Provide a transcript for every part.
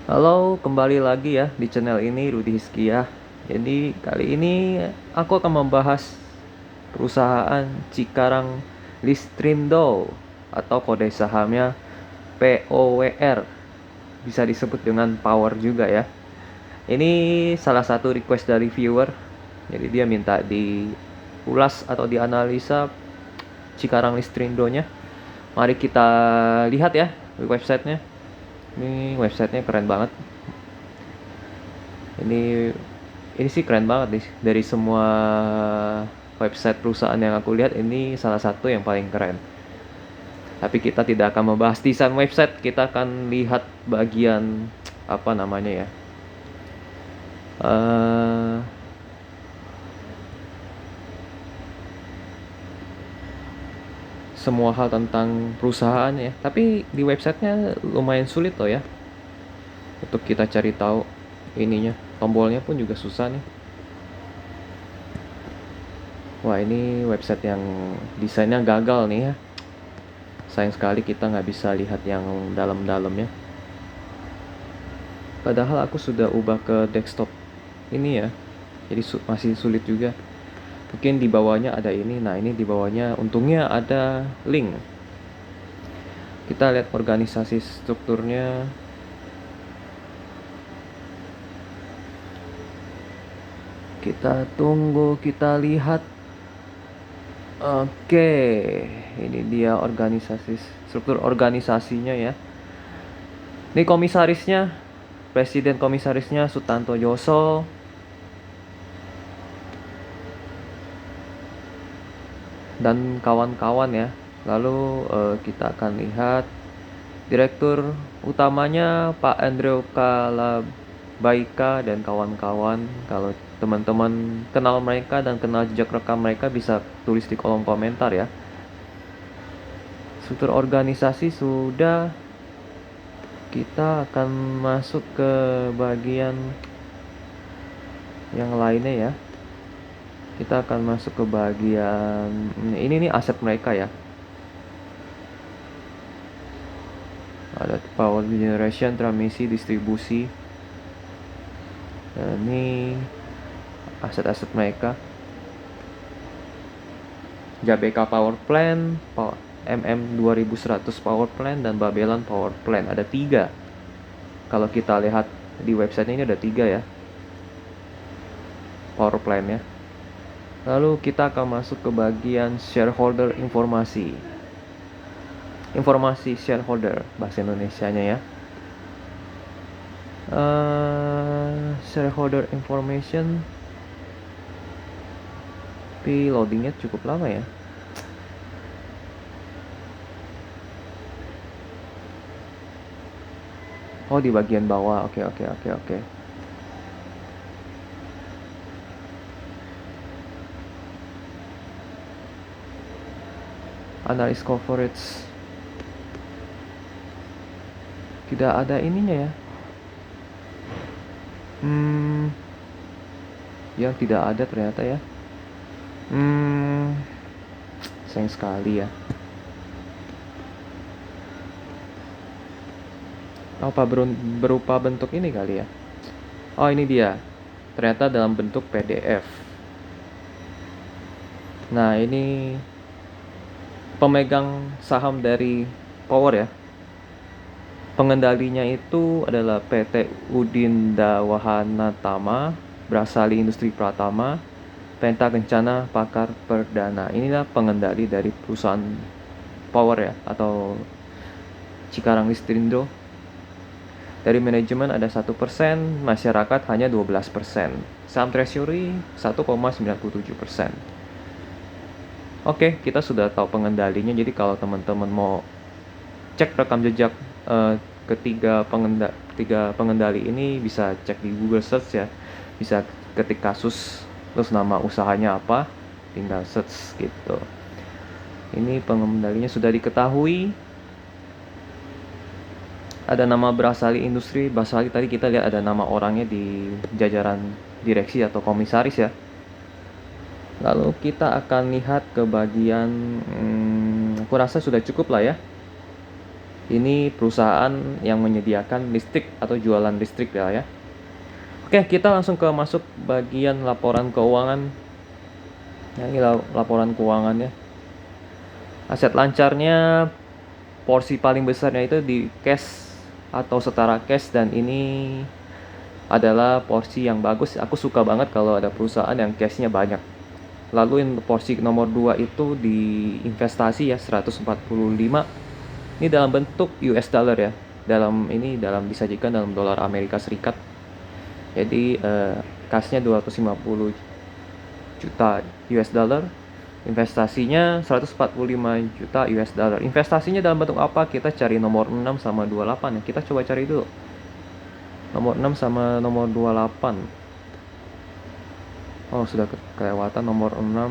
Halo, kembali lagi ya di channel ini Rudi Hizkiyah. Jadi kali ini aku akan membahas perusahaan Cikarang Listrindo atau kode sahamnya POWR. Bisa disebut dengan Power juga ya. Ini salah satu request dari viewer. Jadi dia minta diulas atau dianalisa Cikarang Listrindonya. Mari kita lihat ya di websitenya. Ini websitenya keren banget. ini ini sih keren banget nih, dari semua website perusahaan yang aku lihat ini salah satu yang paling keren. Tapi kita tidak akan membahas desain website, kita akan lihat bagian apa namanya ya, uh, semua hal tentang perusahaan ya. Tapi di websitenya lumayan sulit loh ya untuk kita cari tahu ininya. Tombolnya pun juga susah nih. Wah, ini website yang desainnya gagal nih ya. Sayang sekali kita nggak bisa lihat yang dalam-dalamnya. Padahal aku sudah ubah ke desktop ini ya. Jadi masih sulit juga. Mungkin di bawahnya ada ini. Nah, ini di bawahnya untungnya ada link. Kita lihat organisasi strukturnya. Kita tunggu, kita lihat. Oke, ini dia organisasi, struktur organisasinya ya. Ini komisarisnya, presiden komisarisnya Sutanto Yoso. Dan kawan-kawan ya. Lalu kita akan lihat direktur utamanya Pak Andrew Kalabaika dan kawan-kawan. Kalau teman-teman kenal mereka dan kenal jejak rekam mereka, bisa tulis di kolom komentar ya. Struktur organisasi sudah. Kita akan masuk ke bagian yang lainnya ya. Kita akan masuk ke bagian ini nih, aset mereka ya. Ada power generation, transmisi, distribusi. Dan ini aset-aset mereka. JBK Power Plant, MM 2100 Power Plant, dan Babelan Power Plant. Ada 3. Kalau kita lihat di website ini ada 3 ya, power plant ya. Lalu kita akan masuk ke bagian shareholder informasi. Informasi shareholder bahasa Indonesianya ya. Shareholder information. Tapi loadingnya cukup lama ya. Oh, di bagian bawah. Oke. Analysis coverage. Tidak ada ininya ya. Yang tidak ada ternyata ya. Sayang sekali ya. Apa berupa bentuk ini kali ya? Oh, ini dia. Ternyata dalam bentuk PDF. Nah, ini pemegang saham dari Power ya. Pengendalinya itu adalah PT Udinda Wahana Tama, Brasali Industri Pratama, Penta Kencana Pakar Perdana. Inilah pengendali dari perusahaan Power ya, atau Cikarang Listrindo. Dari manajemen ada 1%, masyarakat hanya 12%. Saham treasury 1,97%. Oke, kita sudah tahu pengendalinya. Jadi kalau teman-teman mau cek rekam jejak ketiga pengendali ini, bisa cek di Google Search ya. Bisa ketik kasus, terus nama usahanya apa, tinggal search gitu. Ini pengendalinya sudah diketahui. Ada nama Brasali Industri. Brasali tadi kita lihat ada nama orangnya di jajaran direksi atau komisaris ya. Lalu kita akan lihat ke bagian aku rasa sudah cukup lah ya. Ini perusahaan yang menyediakan listrik atau jualan listrik ya. Oke, kita langsung masuk bagian laporan keuangan. Nah, ini laporan keuangannya. Aset lancarnya porsi paling besarnya itu di cash atau setara cash, dan ini adalah porsi yang bagus. Aku suka banget kalau ada perusahaan yang cashnya banyak. Lalu porsi nomor 2 itu di investasi ya, 145. Ini dalam bentuk US dollar ya. Dalam disajikan dalam dolar Amerika Serikat. Jadi cashnya 250 juta US dollar. Investasinya 145 juta US dollar. Investasinya dalam bentuk apa? Kita cari nomor 6 sama 28 ya. Kita coba cari dulu. Nomor 6 sama nomor 28. Oh, sudah kelewatan nomor 6.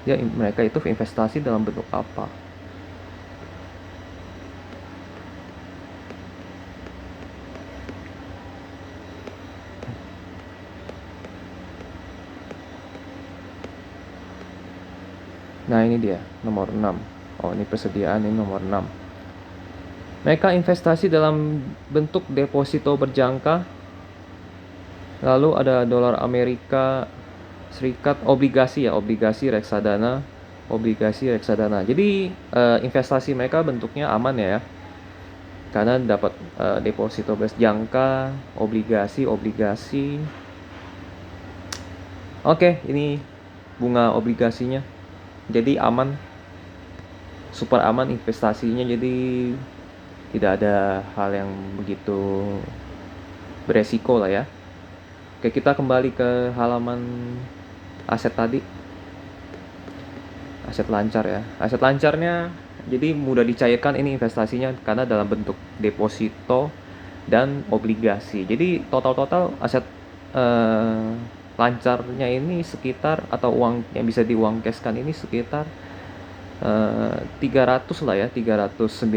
Ya, mereka itu investasi dalam bentuk apa? Nah, ini dia, nomor 6. Oh, ini persediaan, ini nomor 6. Mereka investasi dalam bentuk deposito berjangka. Lalu ada dolar Amerika Serikat, obligasi ya, obligasi reksadana. Jadi investasi mereka bentuknya aman ya. Karena dapat deposito berjangka, obligasi. Oke, ini bunga obligasinya. Jadi aman, super aman investasinya, jadi tidak ada hal yang begitu beresiko lah ya. Oke, kita kembali ke halaman aset tadi. Aset lancar ya. Aset lancarnya jadi mudah dicairkan ini investasinya karena dalam bentuk deposito dan obligasi. Jadi total aset lancarnya ini sekitar, atau uang yang bisa diuang cashkan ini sekitar 300 lah ya, 395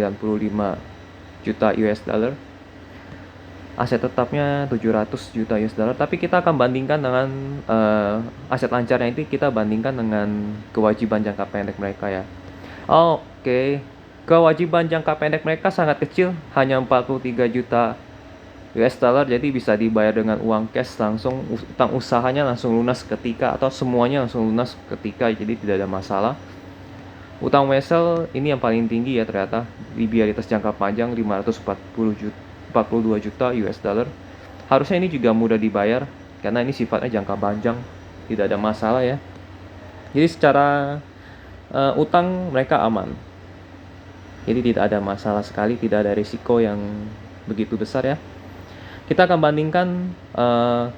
juta US dollar. Aset tetapnya 700 juta US dollar. Tapi kita akan bandingkan dengan aset lancarnya ini, kita bandingkan dengan kewajiban jangka pendek mereka ya. Oke. Kewajiban jangka pendek mereka sangat kecil, hanya 43 juta US dollar, jadi bisa dibayar dengan uang cash langsung. Utang usahanya langsung lunas ketika, atau semuanya langsung lunas ketika, jadi tidak ada masalah. Utang wesel ini yang paling tinggi ya ternyata, di biaritas jangka panjang 542 juta US dollar. Harusnya ini juga mudah dibayar karena ini sifatnya jangka panjang, tidak ada masalah ya. Jadi secara utang mereka aman, jadi tidak ada masalah sekali, tidak ada risiko yang begitu besar ya. Kita akan bandingkan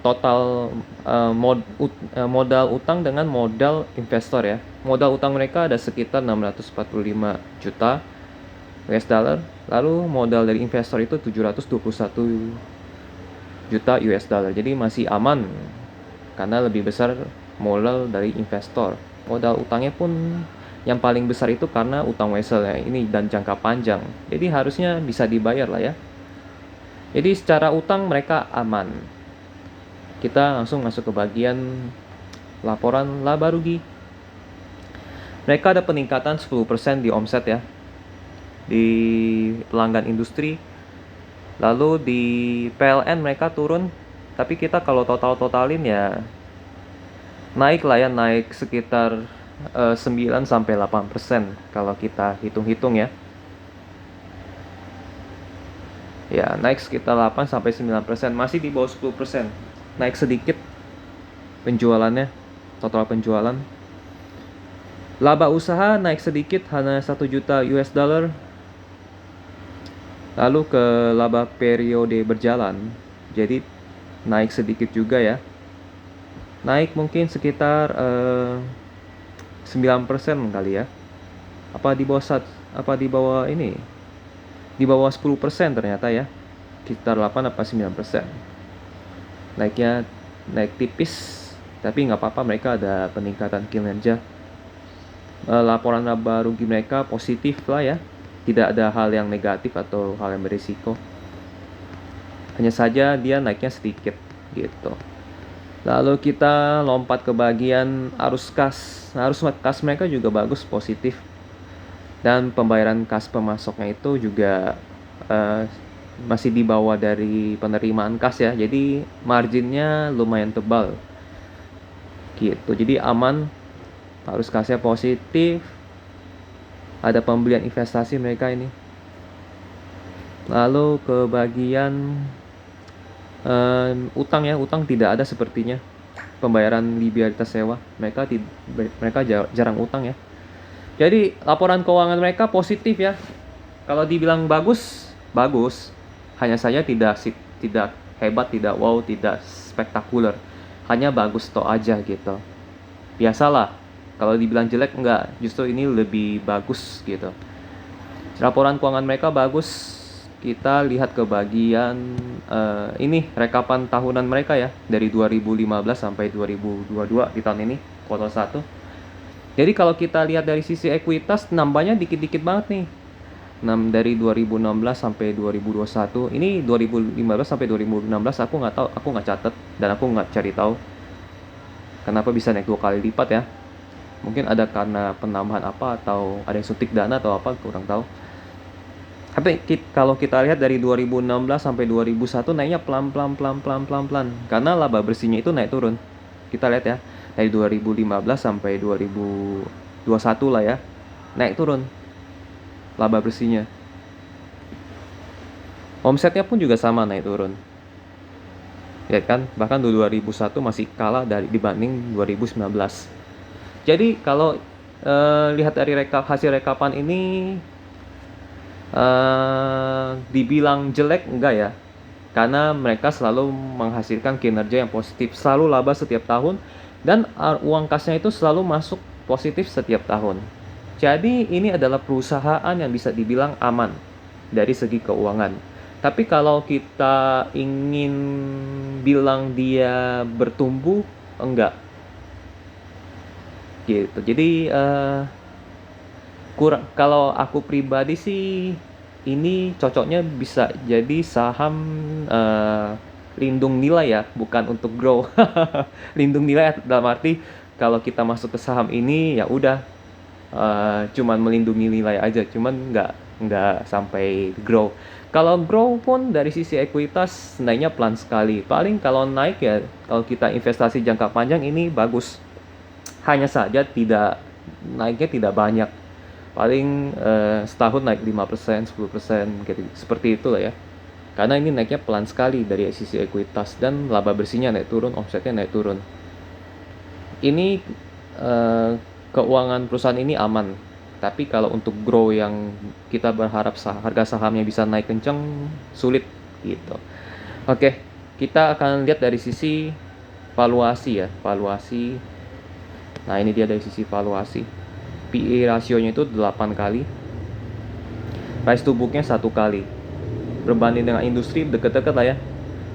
total modal utang dengan modal investor ya. Modal utang mereka ada sekitar 645 juta US dollar. Lalu modal dari investor itu 721 juta US dollar. Jadi masih aman karena lebih besar modal dari investor. Modal utangnya pun yang paling besar itu karena utang wesel ya ini, dan jangka panjang. Jadi harusnya bisa dibayar lah ya. Jadi secara utang mereka aman. Kita langsung masuk ke bagian laporan laba rugi. Mereka ada peningkatan 10% di omset ya, di pelanggan industri. Lalu di PLN mereka turun, tapi kita kalau totalin ya naik lah ya, naik sekitar 9-8% kalau kita hitung-hitung ya. Ya, naik sekitar 8-9%, masih di bawah 10%. Naik sedikit penjualannya, total penjualan. Laba usaha naik sedikit, hanya 1 juta US dollar. Lalu ke laba periode berjalan, jadi naik sedikit juga ya. Naik mungkin sekitar 9% kali ya. Apa di bawah ini? Di bawah 10% ternyata ya. Sekitar 8-9%. Naik tipis, tapi nggak apa-apa, mereka ada peningkatan kinerja. Laporan laba rugi mereka positif lah ya, tidak ada hal yang negatif atau hal yang berisiko. Hanya saja dia naiknya sedikit gitu. Lalu kita lompat ke bagian arus kas. Arus kas mereka juga bagus, positif. Dan pembayaran kas pemasoknya itu juga masih di bawah dari penerimaan kas ya, jadi marginnya lumayan tebal gitu. Jadi aman, harus kasnya positif, ada pembelian investasi mereka ini. Lalu ke bagian utang ya, utang tidak ada sepertinya. Pembayaran liabilitas sewa, mereka jarang utang ya. Jadi laporan keuangan mereka positif ya. Kalau dibilang bagus, bagus. Hanya saja tidak hebat, tidak wow, tidak spektakuler. Hanya bagus toh aja gitu. Biasalah. Kalau dibilang jelek enggak, justru ini lebih bagus gitu. Laporan keuangan mereka bagus. Kita lihat ke bagian ini rekapan tahunan mereka ya, dari 2015 sampai 2022 di tahun ini, kuartal 1. Jadi kalau kita lihat dari sisi ekuitas, nambahnya dikit-dikit banget nih. Dari 2016 sampai 2021. Ini 2015 sampai 2016 aku nggak tahu, aku nggak catat dan aku nggak cari tahu kenapa bisa naik 2 kali lipat ya. Mungkin ada karena penambahan apa, atau ada yang suntik dana atau apa, kurang tahu. Tapi kalau kita lihat dari 2016 sampai 2001 naiknya pelan karena laba bersihnya itu naik turun. Kita lihat ya, dari 2015 sampai 2021 lah ya, naik turun laba bersihnya. Omsetnya pun juga sama naik turun. Ya kan, bahkan 2001 masih kalah dibanding 2019. Jadi kalau lihat dari hasil rekapan ini, dibilang jelek enggak ya, karena mereka selalu menghasilkan kinerja yang positif, selalu laba setiap tahun, dan uang kasnya itu selalu masuk positif setiap tahun. Jadi ini adalah perusahaan yang bisa dibilang aman dari segi keuangan. Tapi kalau kita ingin bilang dia bertumbuh, enggak gitu. Jadi kurang, kalau aku pribadi sih ini cocoknya bisa jadi saham lindung nilai ya, bukan untuk grow. Lindung nilai dalam arti kalau kita masuk ke saham ini ya udah cuman melindungi nilai aja, cuman nggak sampai grow. Kalau grow pun dari sisi ekuitas naiknya pelan sekali. Paling kalau naik ya, kalau kita investasi jangka panjang ini bagus. Hanya saja naiknya tidak banyak. Paling setahun naik 5%, 10% gitu. Seperti itu lah ya. Karena ini naiknya pelan sekali dari sisi ekuitas, dan laba bersihnya naik turun, omsetnya naik turun. Ini keuangan perusahaan ini aman. Tapi kalau untuk grow yang kita berharap harga sahamnya bisa naik kenceng, sulit gitu. Oke, kita akan lihat dari sisi valuasi ya, valuasi. Nah, ini dia dari sisi valuasi. PE rasionya itu 8 kali. Price to book-nya 1 kali. Berbanding dengan industri deket-deket lah ya.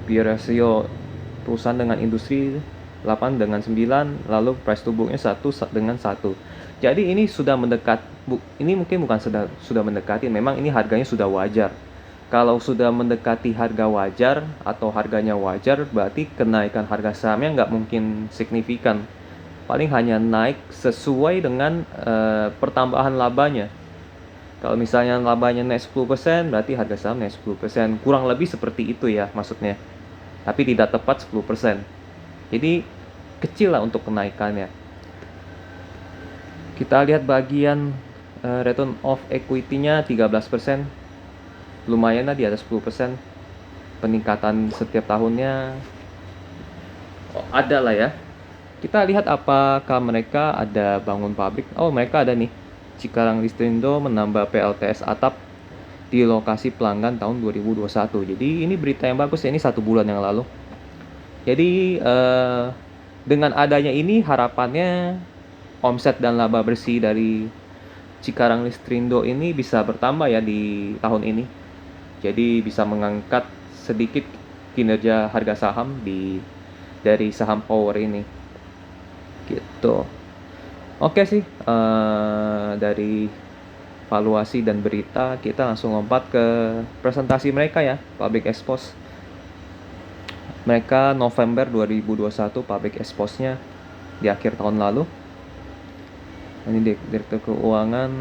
PE rasio perusahaan dengan industri 8 dengan 9, lalu price to book-nya 1 dengan 1. Jadi ini sudah mendekat, ini mungkin bukan sudah mendekati, memang ini harganya sudah wajar. Kalau sudah mendekati harga wajar atau harganya wajar, berarti kenaikan harga sahamnya nggak mungkin signifikan. Paling hanya naik sesuai dengan pertambahan labanya. Kalau misalnya labanya naik 10%, berarti harga saham naik 10%. Kurang lebih seperti itu ya maksudnya. Tapi tidak tepat 10%. Jadi kecil lah untuk kenaikannya. Kita lihat bagian return of equity-nya 13%. Lumayan lah, di atas 10%. Peningkatan setiap tahunnya ada lah ya. Kita lihat apakah mereka ada bangun pabrik. Oh, mereka ada nih. Cikarang Listrindo menambah PLTS atap di lokasi pelanggan tahun 2021. Jadi ini berita yang bagus ya, ini 1 bulan yang lalu. Jadi dengan adanya ini harapannya omset dan laba bersih dari Cikarang Listrindo ini bisa bertambah ya di tahun ini. Jadi bisa mengangkat sedikit kinerja harga saham dari saham power ini. Gitu. Oke sih, dari valuasi dan berita kita langsung lompat ke presentasi mereka ya, Public Expose. Mereka November 2021 Public Expose-nya di akhir tahun lalu. Ini Direktur Keuangan.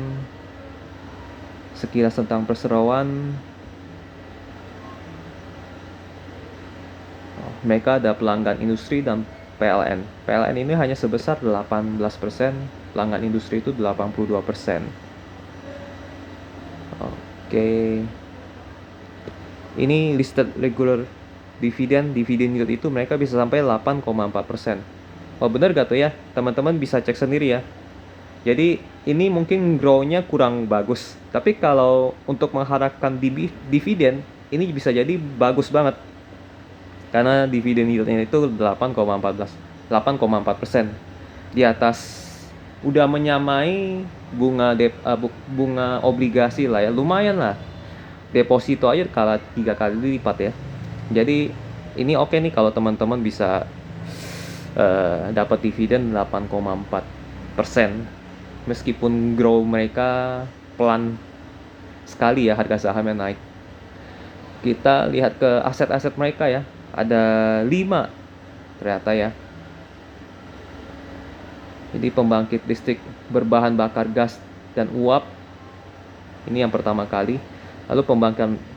Sekilas tentang perseroan, mereka ada pelanggan industri dan PLN. PLN ini hanya sebesar 18%, pelanggan industri itu 82%. Oke. Ini listed regular dividend yield itu mereka bisa sampai 8,4%. Oh bener gak tuh ya? Teman-teman bisa cek sendiri ya. Jadi ini mungkin grow-nya kurang bagus. Tapi kalau untuk mengharapkan dividen, ini bisa jadi bagus banget. Karena dividen yield-nya itu 8,4%. Di atas udah menyamai bunga obligasi lah ya. Lumayan lah. Deposito aja 3 kali lipat ya. Jadi ini oke nih kalau teman-teman bisa dapat dividen 8,4%. Meskipun grow mereka pelan sekali ya, harga sahamnya naik. Kita lihat ke aset-aset mereka ya. Ada 5 ternyata ya. Jadi pembangkit listrik berbahan bakar gas dan uap. Ini yang pertama kali. Lalu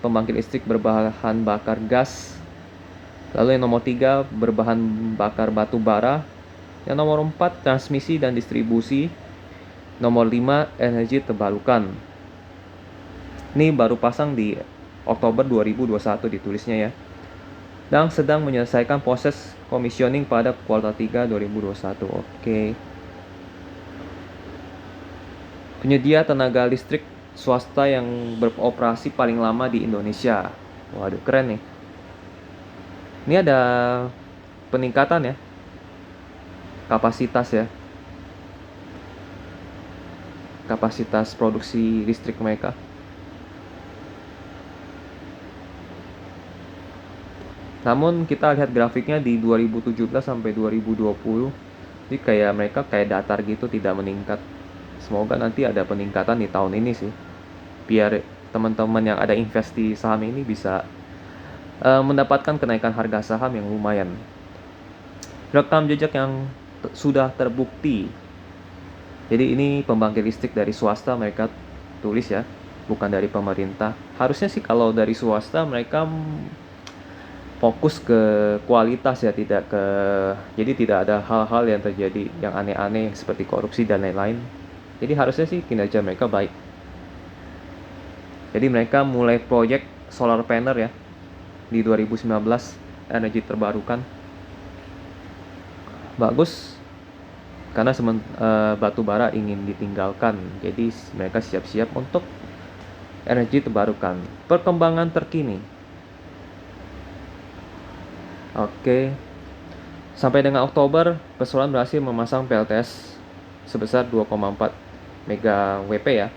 pembangkit listrik berbahan bakar gas. Lalu yang nomor 3 berbahan bakar batu bara. Yang nomor 4 transmisi dan distribusi. Nomor 5 energi terbarukan. Ini baru pasang di Oktober 2021 ditulisnya ya. Dan sedang menyelesaikan proses commissioning pada kuartal 3 2021. Oke. Penyedia tenaga listrik swasta yang beroperasi paling lama di Indonesia. Waduh, keren nih. Ini ada peningkatan ya. Kapasitas ya. Kapasitas produksi listrik mereka. Namun kita lihat grafiknya di 2017 sampai 2020. Jadi kayak mereka kayak datar gitu, tidak meningkat. Semoga nanti ada peningkatan di tahun ini sih. Biar teman-teman yang ada invest di saham ini bisa mendapatkan kenaikan harga saham yang lumayan. Rekam jejak yang sudah terbukti. Jadi ini pembangkit listrik dari swasta mereka tulis ya, bukan dari pemerintah. Harusnya sih kalau dari swasta mereka fokus ke kualitas ya, jadi tidak ada hal-hal yang terjadi yang aneh-aneh seperti korupsi dan lain-lain. Jadi harusnya sih kinerja mereka baik. Jadi mereka mulai proyek solar panel ya di 2019, energi terbarukan. Bagus karena batu bara ingin ditinggalkan. Jadi mereka siap-siap untuk energi terbarukan. Perkembangan terkini. Oke. Sampai dengan Oktober, Perseroan berhasil memasang PLTS sebesar 2,4 mega WP ya.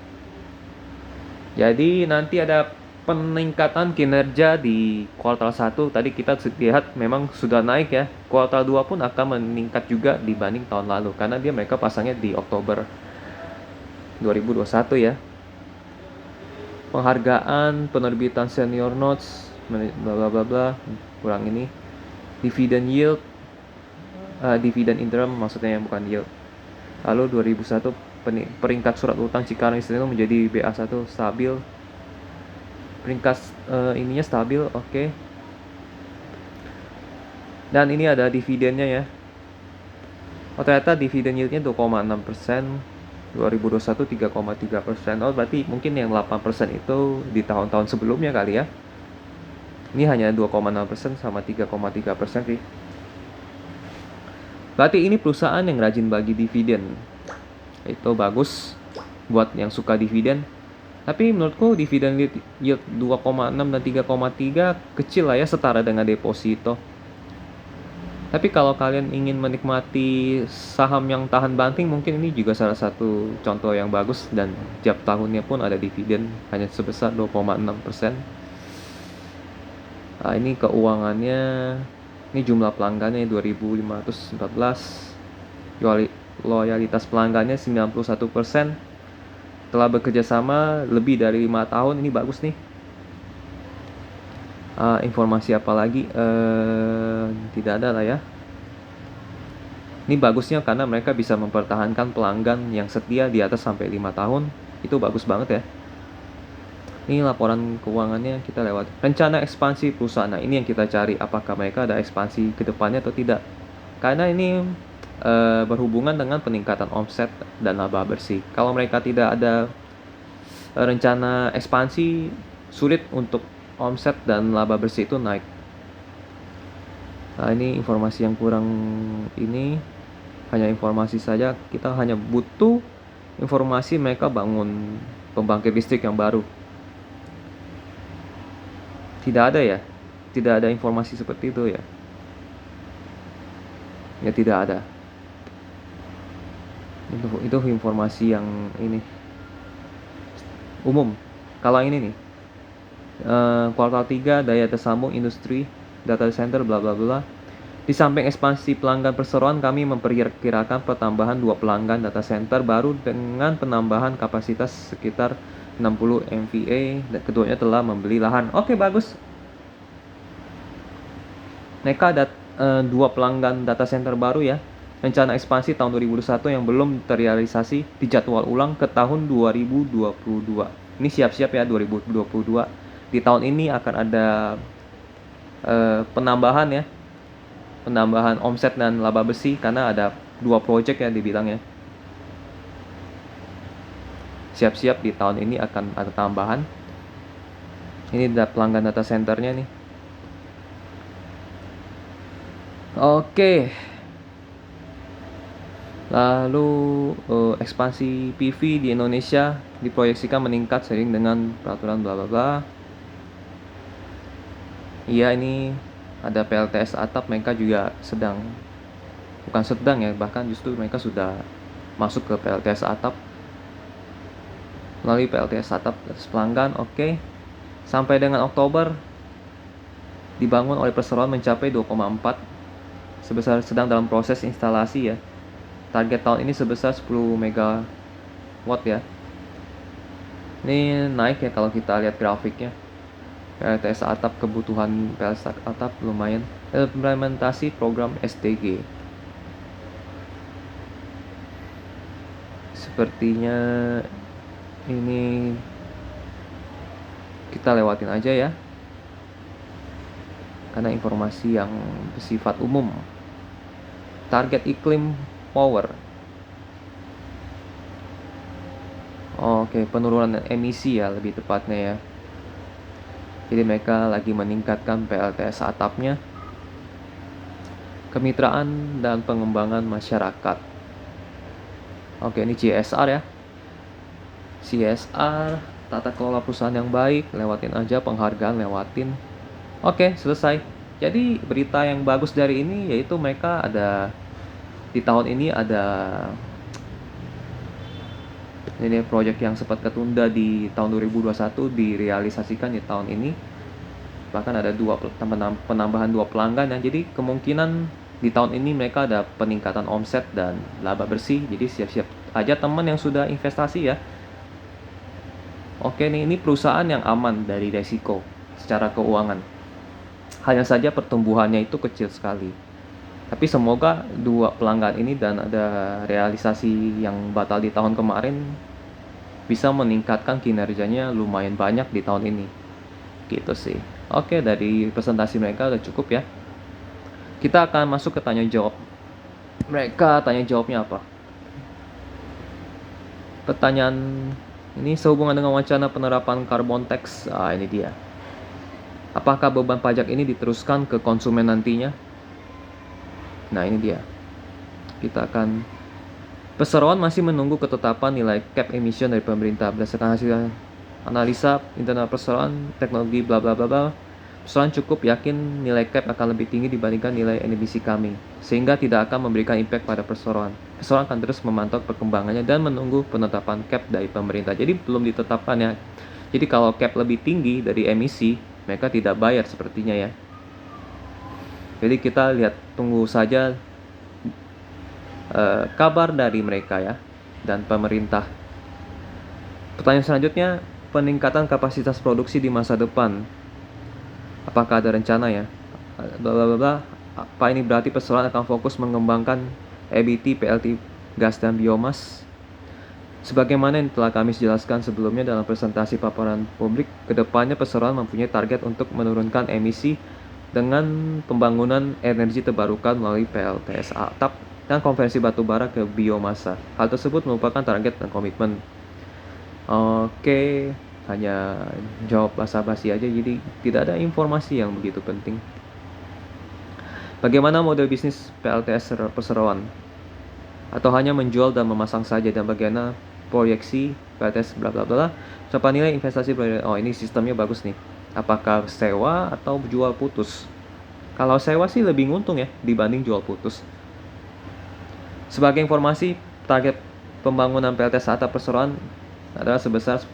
Jadi nanti ada peningkatan kinerja di kuartal 1. Tadi kita lihat memang sudah naik ya. Kuartal 2 pun akan meningkat juga dibanding tahun lalu karena mereka pasangnya di Oktober 2021 ya. Penghargaan, penerbitan senior notes, bla bla bla bla, kurang ini. Dividend yield, dividend interim maksudnya yang bukan yield. Lalu 2001 peringkat surat utang Cikarang Istimewa menjadi BA1 stabil. Peringkat ininya stabil, oke. Dan ini ada dividennya ya. Oh ternyata dividen yieldnya 2,6%, 2021 3,3%. Oh berarti mungkin yang 8% itu di tahun-tahun sebelumnya kali ya. Ini hanya 2,6% sama 3,3% sih. Berarti ini perusahaan yang rajin bagi dividen. Itu bagus buat yang suka dividen. Tapi menurutku dividen yield 2,6 dan 3,3 kecil lah ya, setara dengan deposito. Tapi kalau kalian ingin menikmati saham yang tahan banting, mungkin ini juga salah satu contoh yang bagus. Dan tiap tahunnya pun ada dividen hanya sebesar 2,6%. Nah, ini keuangannya, ini jumlah pelanggannya 2.514, loyalitas pelanggannya 91%, telah bekerja sama lebih dari 5 tahun, ini bagus nih. Informasi apa lagi? Tidak ada lah ya. Ini bagusnya karena mereka bisa mempertahankan pelanggan yang setia di atas sampai 5 tahun, itu bagus banget ya. Ini laporan keuangannya kita lewat. Rencana ekspansi perusahaan. Nah, ini yang kita cari. Apakah mereka ada ekspansi ke depannya atau tidak. Karena ini berhubungan dengan peningkatan omset dan laba bersih. Kalau mereka tidak ada rencana ekspansi, sulit untuk omset dan laba bersih itu naik. Nah, ini informasi yang kurang ini. Hanya informasi saja. Kita hanya butuh informasi mereka bangun pembangkit listrik yang baru. Tidak ada ya, tidak ada informasi seperti itu ya. Ya tidak ada. Itu informasi yang ini umum. Kalau ini nih, kuartal 3 daya tersambung industri data center bla bla bla. Di samping ekspansi pelanggan perseroan, kami memperkirakan pertambahan 2 pelanggan data center baru dengan penambahan kapasitas sekitar 60 MVA dan keduanya telah membeli lahan. Oke, bagus. Mereka ada 2 pelanggan data center baru ya. Rencana ekspansi tahun 2021 yang belum terrealisasi dijadwal ulang ke tahun 2022. Ini siap-siap ya 2022. Di tahun ini akan ada penambahan ya. Penambahan omset dan laba bersih karena ada 2 project ya dibilang ya. Siap-siap di tahun ini akan ada tambahan. Ini ada pelanggan data centernya nih. Oke. Lalu ekspansi PV di Indonesia diproyeksikan meningkat seiring dengan peraturan bla bla bla. Iya, ini ada PLTS atap, mereka juga bukan sedang ya, bahkan justru mereka sudah masuk ke PLTS atap. Melalui PLTS atap atas pelanggan, oke. Sampai dengan Oktober dibangun oleh perseroan mencapai 2,4 sebesar sedang dalam proses instalasi ya. Target tahun ini sebesar 10 megawatt ya. Ini naik ya kalau kita lihat grafiknya. PLTS atap, kebutuhan PLTS atap lumayan. Implementasi program SDG. Sepertinya ini kita lewatin aja ya. Karena informasi yang bersifat umum. Target iklim power. Oke, penurunan emisi ya lebih tepatnya ya. Jadi mereka lagi meningkatkan PLTS atapnya. Kemitraan dan pengembangan masyarakat. Oke, ini CSR ya. CSR, tata kelola perusahaan yang baik, lewatin aja penghargaan, lewatin. Oke, selesai. Jadi berita yang bagus dari ini yaitu mereka ada di tahun ini ada ini proyek yang sempat ketunda di tahun 2021 direalisasikan di tahun ini. Bahkan ada penambahan 2 pelanggan ya. Jadi kemungkinan di tahun ini mereka ada peningkatan omset dan laba bersih. Jadi siap-siap aja teman yang sudah investasi ya. Oke nih, ini perusahaan yang aman dari resiko secara keuangan. Hanya saja pertumbuhannya itu kecil sekali. Tapi semoga 2 pelanggan ini dan ada realisasi yang batal di tahun kemarin bisa meningkatkan kinerjanya lumayan banyak di tahun ini. Gitu sih. Oke, dari presentasi mereka udah cukup ya. Kita akan masuk ke tanya jawab. Mereka tanya jawabnya apa? Pertanyaan ini sehubungan dengan wacana penerapan carbon tax. Ini dia. Apakah beban pajak ini diteruskan ke konsumen nantinya? Nah, ini dia. Kita akan Perseroan masih menunggu ketetapan nilai cap emission dari pemerintah berdasarkan hasil analisa internal perseroan teknologi bla bla bla bla. Perseroan cukup yakin nilai cap akan lebih tinggi dibandingkan nilai emisi kami, sehingga tidak akan memberikan impact pada perseroan. Perseroan akan terus memantau perkembangannya dan menunggu penetapan cap dari pemerintah. Jadi belum ditetapkan ya. Jadi kalau cap lebih tinggi dari emisi, mereka tidak bayar sepertinya ya. Jadi kita lihat, tunggu saja kabar dari mereka ya dan pemerintah. Pertanyaan selanjutnya, peningkatan kapasitas produksi di masa depan. Apakah ada rencana ya? Bla. Apa ini berarti perseroan akan fokus mengembangkan EBT, PLT, gas dan biomas? Sebagaimana yang telah kami jelaskan sebelumnya dalam presentasi paparan publik, kedepannya perseroan mempunyai target untuk menurunkan emisi dengan pembangunan energi terbarukan melalui PLTS atap dan konversi batu bara ke biomasa. Hal tersebut merupakan target dan komitmen. Oke, hanya jawab basa-basi aja, jadi tidak ada informasi yang begitu penting. Bagaimana model bisnis PLTS perseroan? Atau hanya menjual dan memasang saja, dan bagaimana proyeksi PLTS bla bla bla. Berapa nilai investasi? Oh, ini sistemnya bagus nih. Apakah sewa atau jual putus? Kalau sewa sih lebih untung ya dibanding jual putus. Sebagai informasi, target pembangunan PLTS atap perseroan adalah sebesar 10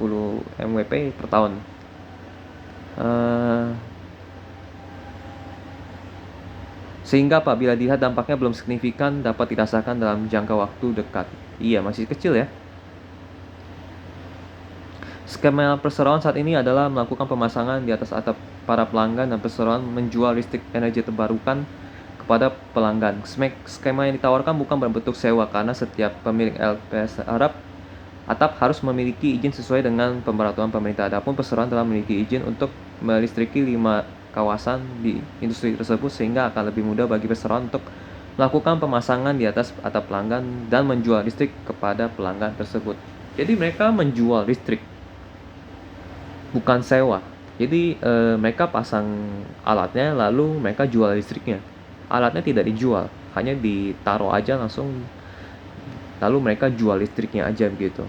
MWP per tahun. Sehingga apabila dilihat dampaknya belum signifikan dapat dirasakan dalam jangka waktu dekat. Iya, masih kecil ya. Skema perseroan saat ini adalah melakukan pemasangan di atas atap para pelanggan, dan perseroan menjual listrik energi terbarukan kepada pelanggan. Skema yang ditawarkan bukan berbentuk sewa, karena setiap pemilik LPS atap harus memiliki izin sesuai dengan pemberaturan pemerintah. Adapun perseroan telah memiliki izin untuk melistriki 5 kawasan di industri tersebut, sehingga akan lebih mudah bagi perseroan untuk melakukan pemasangan di atas atap pelanggan dan menjual listrik kepada pelanggan tersebut. Jadi mereka menjual listrik, bukan sewa. Jadi mereka pasang alatnya lalu mereka jual listriknya. Alatnya tidak dijual, hanya ditaruh aja langsung, lalu mereka jual listriknya aja begitu.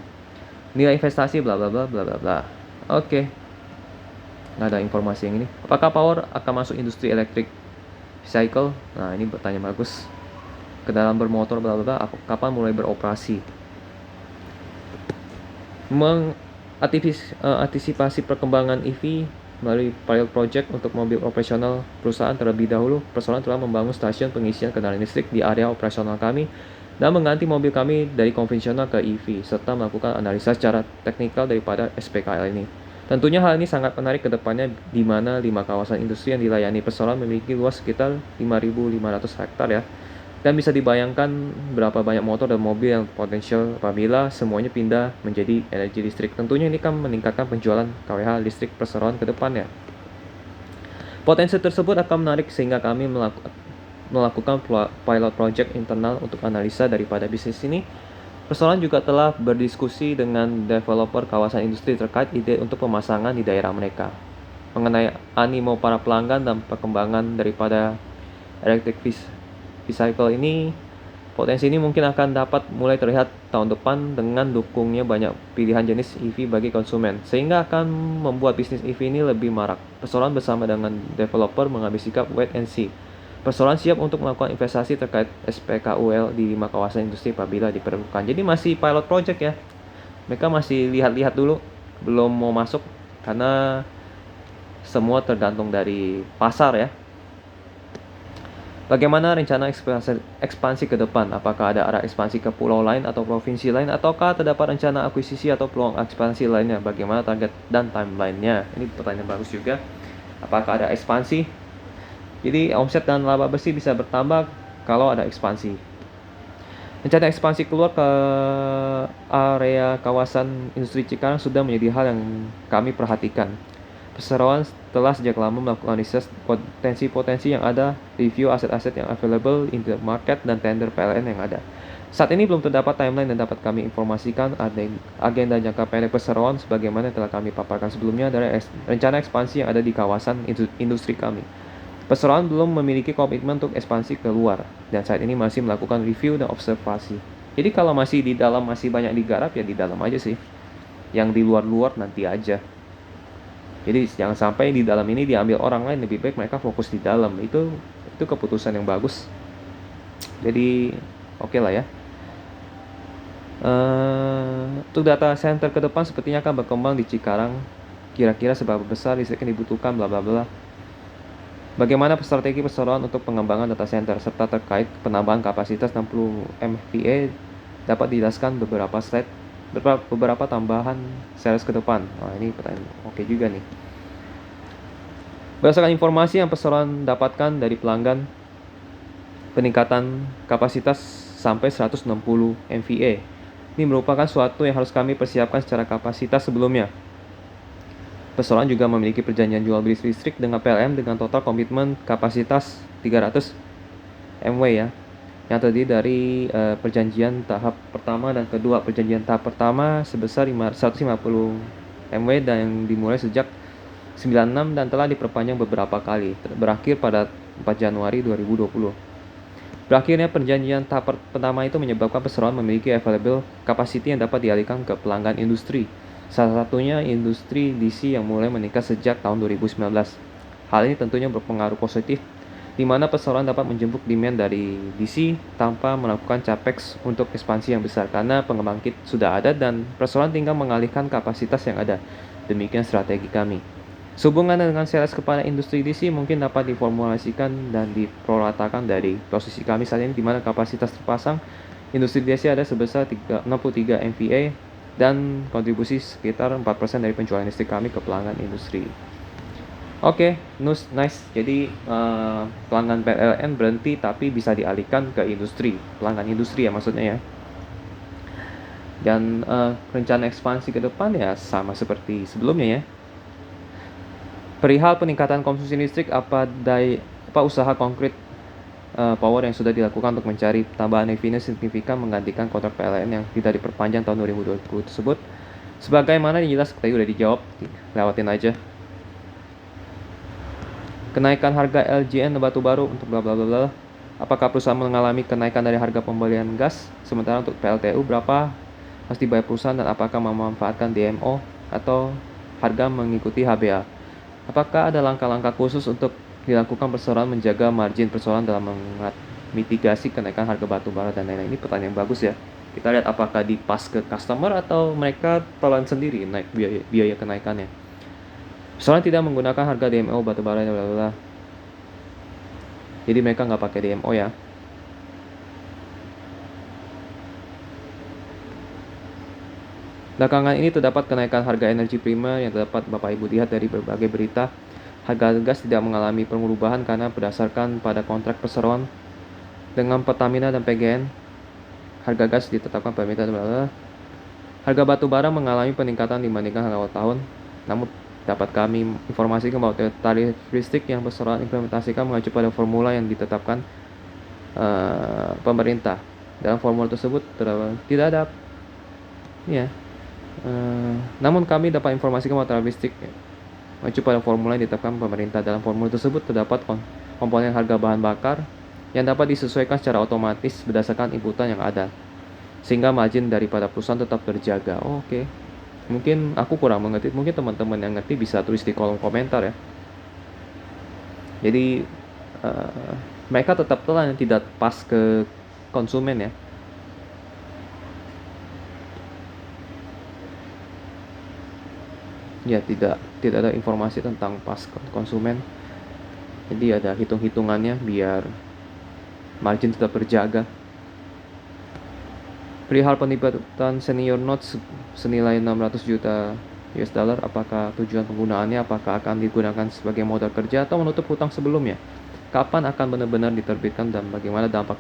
Nilai investasi bla bla bla bla bla bla. Oke. Nggak ada informasi yang ini. Apakah Power akan masuk industri elektrik cycle? Nah, ini pertanyaan bagus. Kendaraan bermotor bla bla bla, kapan mulai beroperasi? Antisipasi perkembangan EV melalui pilot project untuk mobil operasional perusahaan. Terlebih dahulu, perseroan telah membangun stasiun pengisian kendaraan listrik di area operasional kami dan mengganti mobil kami dari konvensional ke EV, serta melakukan analisa secara teknikal daripada SPKL ini. Tentunya hal ini sangat menarik ke depannya, di mana 5 kawasan industri yang dilayani perseroan memiliki luas sekitar 5.500 hektar ya. Dan bisa dibayangkan berapa banyak motor dan mobil yang potensial apabila semuanya pindah menjadi energi listrik. Tentunya ini akan meningkatkan penjualan KWH listrik perseroan ke depannya. Potensi tersebut akan menarik sehingga kami melakukan pilot project internal untuk analisa daripada bisnis ini. Perseroan juga telah berdiskusi dengan developer kawasan industri terkait ide untuk pemasangan di daerah mereka. Mengenai animo para pelanggan dan perkembangan daripada electric vehicle ini, potensi ini mungkin akan dapat mulai terlihat tahun depan dengan dukungnya banyak pilihan jenis EV bagi konsumen, sehingga akan membuat bisnis EV ini lebih marak. Perseroan bersama dengan developer mengambil sikap wait and see. Perseroan siap untuk melakukan investasi terkait SPKUL di 5 kawasan industri apabila diperlukan. Jadi masih pilot project ya. Mereka masih lihat-lihat dulu, belum mau masuk karena semua tergantung dari pasar ya. Bagaimana rencana ekspansi ke depan? Apakah ada arah ekspansi ke pulau lain atau provinsi lain, ataukah terdapat rencana akuisisi atau peluang ekspansi lainnya? Bagaimana target dan timeline-nya? Ini pertanyaan bagus juga. Apakah ada ekspansi? Jadi omset dan laba bersih bisa bertambah kalau ada ekspansi. Rencana ekspansi keluar ke area kawasan industri Cikarang sudah menjadi hal yang kami perhatikan. Perseroan telah sejak lama melakukan riset potensi-potensi yang ada, review aset-aset yang available in the market, dan tender PLN yang ada. Saat ini belum terdapat timeline dan dapat kami informasikan. Agenda jangka pendek perseroan sebagaimana telah kami paparkan sebelumnya adalah rencana ekspansi yang ada di kawasan industri kami. Perseroan belum memiliki komitmen untuk ekspansi keluar, dan saat ini masih melakukan review dan observasi. Jadi kalau masih di dalam masih banyak digarap ya di dalam aja sih. Yang di luar-luar nanti aja. Jadi jangan sampai di dalam ini diambil orang lain, lebih baik mereka fokus di dalam. Itu keputusan yang bagus. Jadi oke lah ya. Untuk data center ke depan sepertinya akan berkembang di Cikarang. Kira-kira seberapa besar listrik yang dibutuhkan bla bla bla. Bagaimana strategi perseroan untuk pengembangan data center serta terkait penambahan kapasitas 60 MVA dapat dijelaskan beberapa tambahan series ke depan. Nah, ini pertanyaan oke juga nih. Berdasarkan informasi yang perseroan dapatkan dari pelanggan, peningkatan kapasitas sampai 160 MVA Ini merupakan suatu yang harus kami persiapkan secara kapasitas sebelumnya. Perseroan juga memiliki perjanjian jual beli listrik dengan PLN dengan total komitmen kapasitas 300 MW ya, yang terdiri dari perjanjian tahap pertama dan kedua. Perjanjian tahap pertama sebesar 150 MW dan yang dimulai sejak 96 dan telah diperpanjang beberapa kali, berakhir pada 4 Januari 2020. Berakhirnya perjanjian tahap pertama itu menyebabkan perseroan memiliki available capacity yang dapat dialihkan ke pelanggan industri. Salah satunya industri DC yang mulai meningkat sejak tahun 2019. Hal ini tentunya berpengaruh positif, di mana perseroan dapat menjemput demand dari DC tanpa melakukan capex untuk ekspansi yang besar karena pembangkit sudah ada dan perseroan tinggal mengalihkan kapasitas yang ada. Demikian strategi kami. Sehubungan dengan sales kepada industri DC mungkin dapat diformulasikan dan diproratakan dari posisi kami saat ini, di mana kapasitas terpasang industri DC ada sebesar 63 MVA dan kontribusi sekitar 4% dari penjualan listrik kami ke pelanggan industri. Oke, nice. Jadi pelanggan PLN berhenti tapi bisa dialihkan ke industri, pelanggan industri ya maksudnya ya. Dan rencana ekspansi ke depan ya sama seperti sebelumnya ya. Perihal peningkatan konsumsi listrik, apa usaha konkret power yang sudah dilakukan untuk mencari tambahan revenue signifikan menggantikan kontrak PLN yang tidak diperpanjang tahun 2020 tersebut? Sebagaimana jelas tadi udah dijawab, lewatin aja. Kenaikan harga LJN batu baru untuk bla bla bla. Apakah perusahaan mengalami kenaikan dari harga pembelian gas? Sementara untuk PLTU berapa harus dibayar perusahaan dan apakah memanfaatkan DMO atau harga mengikuti HBA? Apakah ada langkah-langkah khusus untuk dilakukan perseroan menjaga margin perseroan dalam mitigasi kenaikan harga batu bara dan lain-lain? Ini pertanyaan bagus ya. Kita lihat apakah dipas ke customer atau mereka telan sendiri naik biaya kenaikannya. Perseroan tidak menggunakan harga DMO batu bara dan bla. Jadi mereka nggak pakai DMO ya. Belakangan ini terdapat kenaikan harga energi primer yang dapat Bapak Ibu lihat dari berbagai berita. Harga gas tidak mengalami perubahan karena berdasarkan pada kontrak perseroan dengan Pertamina dan PGN. Harga gas ditetapkan Pertamina dan bla. Harga batu bara mengalami peningkatan dibandingkan harga awal tahun. Namun dapat kami informasikan bahwa tarif listrik yang perseroan implementasikan mengacu pada formula yang ditetapkan pemerintah. Dalam formula tersebut tidak ada namun kami dapat informasikan bahwa tarif listrik mengacu pada formula yang ditetapkan pemerintah. Dalam formula tersebut terdapat komponen harga bahan bakar yang dapat disesuaikan secara otomatis berdasarkan inputan yang ada, sehingga margin daripada perusahaan tetap terjaga. Oke. Mungkin aku kurang mengerti, mungkin teman-teman yang ngerti bisa tulis di kolom komentar ya. Jadi mereka tetap telan, tidak pas ke konsumen ya. Ya tidak ada informasi tentang pas konsumen. Jadi ada hitung-hitungannya biar margin tetap terjaga. Perihal penerbitan senior notes senilai 600 juta US dollar, apakah tujuan penggunaannya apakah akan digunakan sebagai modal kerja atau menutup hutang sebelumnya? Kapan akan benar-benar diterbitkan dan bagaimana dampak?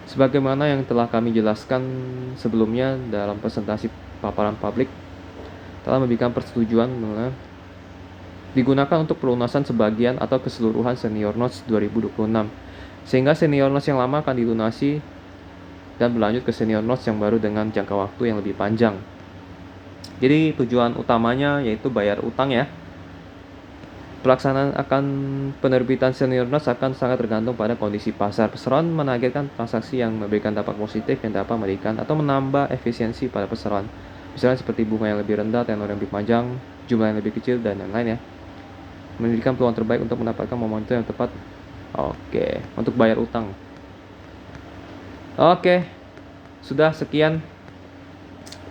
Sebagaimana yang telah kami jelaskan sebelumnya dalam presentasi paparan publik, telah memberikan persetujuan digunakan untuk pelunasan sebagian atau keseluruhan senior notes 2026, sehingga senior notes yang lama akan dilunasi dan berlanjut ke senior notes yang baru dengan jangka waktu yang lebih panjang. Jadi tujuan utamanya yaitu bayar utang ya. Pelaksanaan akan penerbitan senior notes akan sangat tergantung pada kondisi pasar. Perseroan menargetkan transaksi yang memberikan dampak positif yang dapat memberikan atau menambah efisiensi pada perseroan. Misalnya seperti bunga yang lebih rendah, tenor yang lebih panjang, jumlah yang lebih kecil, dan lain-lain ya. Memberikan peluang terbaik untuk mendapatkan momentum yang tepat. Oke, untuk bayar utang. Oke, sudah sekian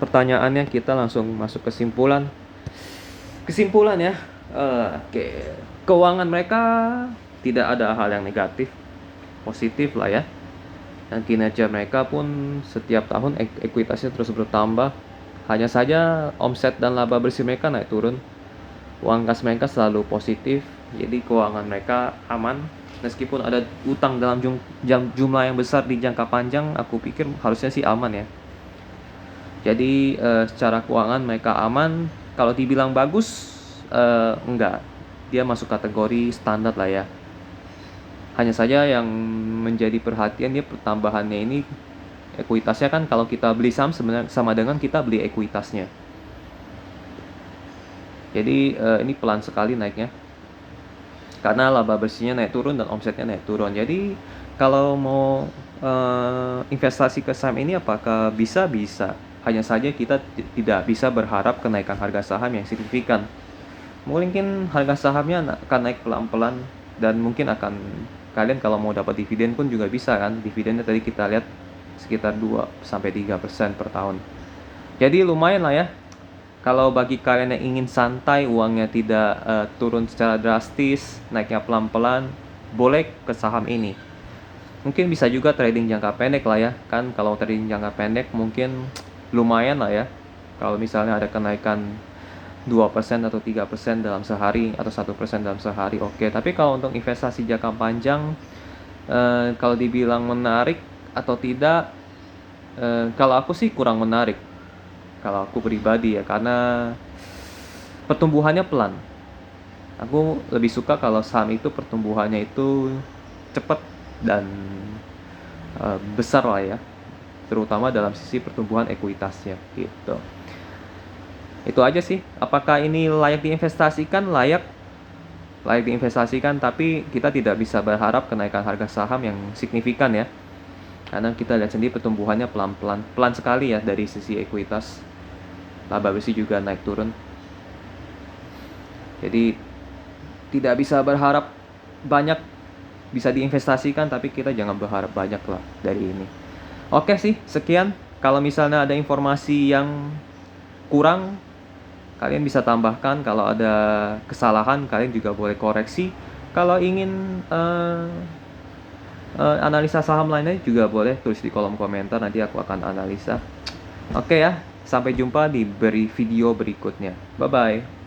pertanyaannya, kita langsung masuk kesimpulan. Kesimpulan ya. Oke, keuangan mereka tidak ada hal yang negatif, positif lah ya. Dan kinerja mereka pun setiap tahun ekuitasnya terus bertambah. Hanya saja omset dan laba bersih mereka naik turun. Uang kas mereka selalu positif. Jadi keuangan mereka aman. Meskipun ada utang dalam jumlah yang besar di jangka panjang, aku pikir harusnya sih aman ya. Jadi secara keuangan mereka aman. Kalau dibilang bagus, enggak. Dia masuk kategori standar lah ya. Hanya saja yang menjadi perhatian dia pertambahannya ini ekuitasnya kan, kalau kita beli saham sebenarnya sama dengan kita beli ekuitasnya. Jadi ini pelan sekali naiknya. Karena laba bersihnya naik turun dan omsetnya naik turun. Jadi kalau mau investasi ke saham ini apakah bisa? Bisa. Hanya saja kita tidak bisa berharap kenaikan harga saham yang signifikan. Mungkin harga sahamnya akan naik pelan-pelan dan mungkin akan, kalian kalau mau dapat dividen pun juga bisa kan. Dividennya tadi kita lihat sekitar 2-3% per tahun. Jadi lumayan lah ya. Kalau bagi kalian yang ingin santai, uangnya tidak turun secara drastis, naiknya pelan-pelan, boleh ke saham ini. Mungkin bisa juga trading jangka pendek lah ya. Kan kalau trading jangka pendek mungkin lumayan lah ya. Kalau misalnya ada kenaikan 2% atau 3% dalam sehari atau 1% dalam sehari, oke. Tapi kalau untuk investasi jangka panjang, kalau dibilang menarik atau tidak, kalau aku sih kurang menarik. Kalau aku pribadi ya, karena pertumbuhannya pelan. Aku lebih suka kalau saham itu pertumbuhannya itu cepat dan besar lah ya, terutama dalam sisi pertumbuhan ekuitasnya gitu. Itu aja sih. Apakah ini layak diinvestasikan? Layak diinvestasikan, tapi kita tidak bisa berharap kenaikan harga saham yang signifikan ya, karena kita lihat sendiri pertumbuhannya pelan sekali ya. Dari sisi ekuitas, laba bersih juga naik turun. Jadi tidak bisa berharap banyak bisa diinvestasikan, tapi kita jangan berharap banyak lah dari ini. Oke sih, sekian. Kalau misalnya ada informasi yang kurang, kalian bisa tambahkan. Kalau ada kesalahan, kalian juga boleh koreksi. Kalau ingin analisa saham lainnya juga boleh tulis di kolom komentar, nanti aku akan analisa. Oke ya, sampai jumpa di video berikutnya. Bye bye.